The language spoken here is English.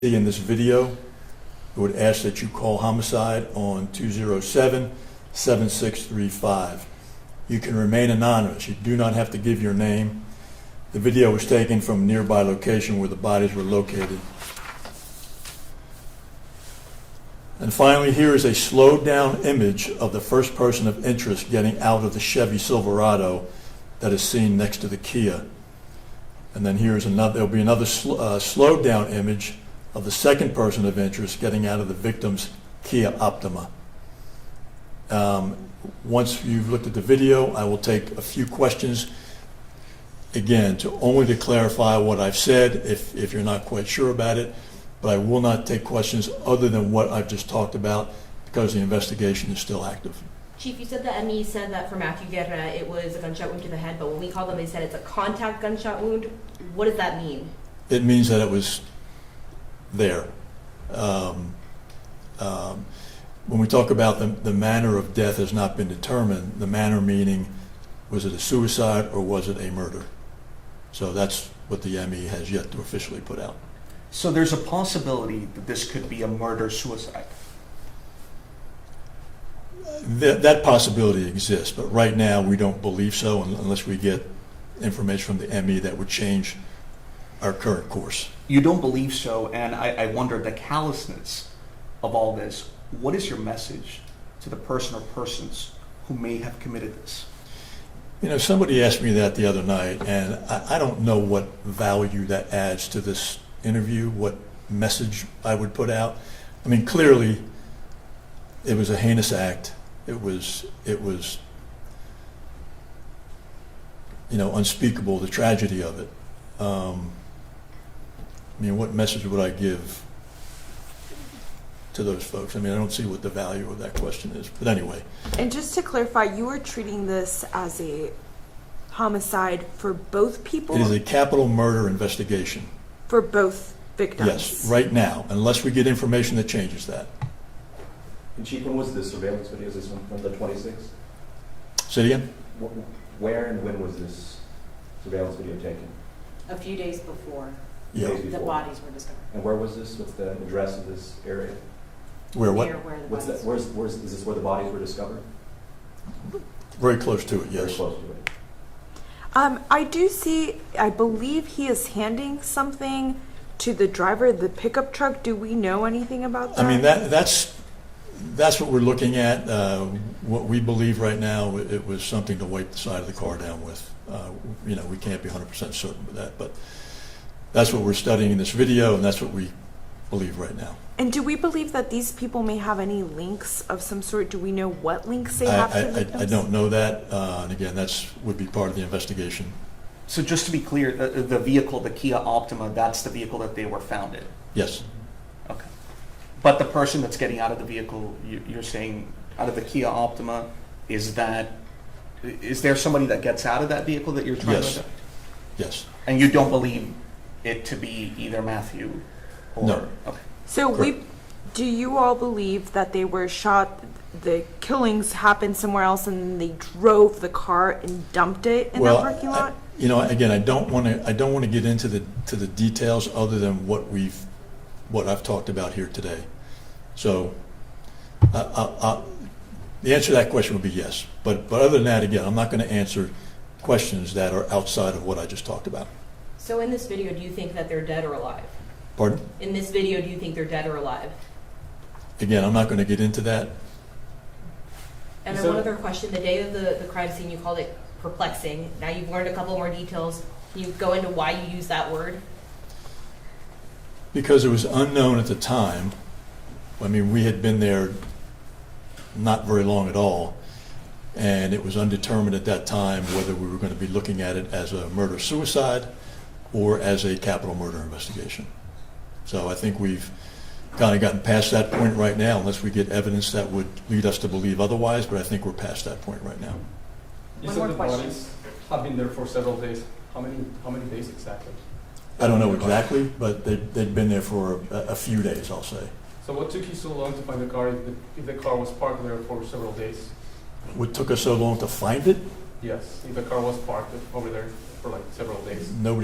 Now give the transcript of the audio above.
In this video, I would ask that you call homicide on 207-7635. You can remain anonymous. You do not have to give your name. The video was taken from a nearby location where the bodies were located. And finally, here is a slowed down image of the first person of interest getting out of the Chevy Silverado that is seen next to the Kia. And then here's another, there'll be another slowed down image of the second person of interest getting out of the victim's Kia Optima. Once you've looked at the video, I will take a few questions, again, only to clarify what I've said if you're not quite sure about it, but I will not take questions other than what I've just talked about because the investigation is still active. Chief, you said the ME said that for Matthew Guerra it was a gunshot wound to the head, but when we called them, they said it's a contact gunshot wound. What does that mean? It means that it was there. When we talk about the manner of death has not been determined, the manner meaning was it a suicide or was it a murder? So that's what the ME has yet to officially put out. So there's a possibility that this could be a murder-suicide? That possibility exists, but right now we don't believe so unless we get information from the ME that would change our current course. You don't believe so, and I wonder the callousness of all this. What is your message to the person or persons who may have committed this? You know, somebody asked me that the other night, and I don't know what value that adds to this interview, what message I would put out. I mean, clearly, it was a heinous act. It was, you know, unspeakable, the tragedy of it. I mean, what message would I give to those folks? I mean, I don't see what the value of that question is. But anyway. And just to clarify, you were treating this as a homicide for both people? It is a capital murder investigation. For both victims? Yes, right now, unless we get information that changes that. And Chief, when was this surveillance video? Is this one from the 26th? Say it again? Where and when was this surveillance video taken? A few days before Yeah. the bodies were discovered. And where was this? What's the address of this area? Where what? Where the What's that? bodies Is this where the bodies were discovered? Very close to it, Very yes. close to it. I do see, I believe he is handing something to the driver of the pickup truck. Do we know anything about that? I mean, that's what we're looking at. What we believe right now, it was something to wipe the side of the car down with. You know, we can't be 100% certain of that, but that's what we're studying in this video, and that's what we believe right now. And do we believe that these people may have any links of some sort? Do we know what links they have to victims? I don't know that, and again, would be part of the investigation. So just to be clear, the vehicle, the Kia Optima, that's the vehicle that they were found in? Yes. Okay. But the person that's getting out of the vehicle, you're saying out of the Kia Optima, is there somebody that gets out of that vehicle that you're trying Yes. to? Yes. And you don't believe it to be either Matthew or? No. Okay. So do you all believe that they were shot, the killings happened somewhere else, and then they drove the car and dumped it in that parking lot? You know, again, I don't want to get into the details other than what I've talked about here today. So, the answer to that question would be yes. But other than that, again, I'm not going to answer questions that are outside of what I just talked about. So in this video, do you think that they're dead or alive? Pardon? In this video, do you think they're dead or alive? Again, I'm not going to get into that. And then one other question. The day of the crime scene, you called it perplexing. Now you've learned a couple more details. Can you go into why you use that word? Because it was unknown at the time. I mean, we had been there not very long at all, and it was undetermined at that time whether we were going to be looking at it as a murder-suicide or as a capital murder investigation. So I think we've kind of gotten past that point right now, unless we get evidence that would lead us to believe otherwise, but I think we're past that point right now. You One said more the question. bodies have been there for several days. How many days exactly? I don't know exactly, but they'd been there for a few days, I'll say. So what took you so long to find the car if the car was parked there for several days? What took us so long to find it? Yes, if the car was parked over there for like several days. Nobody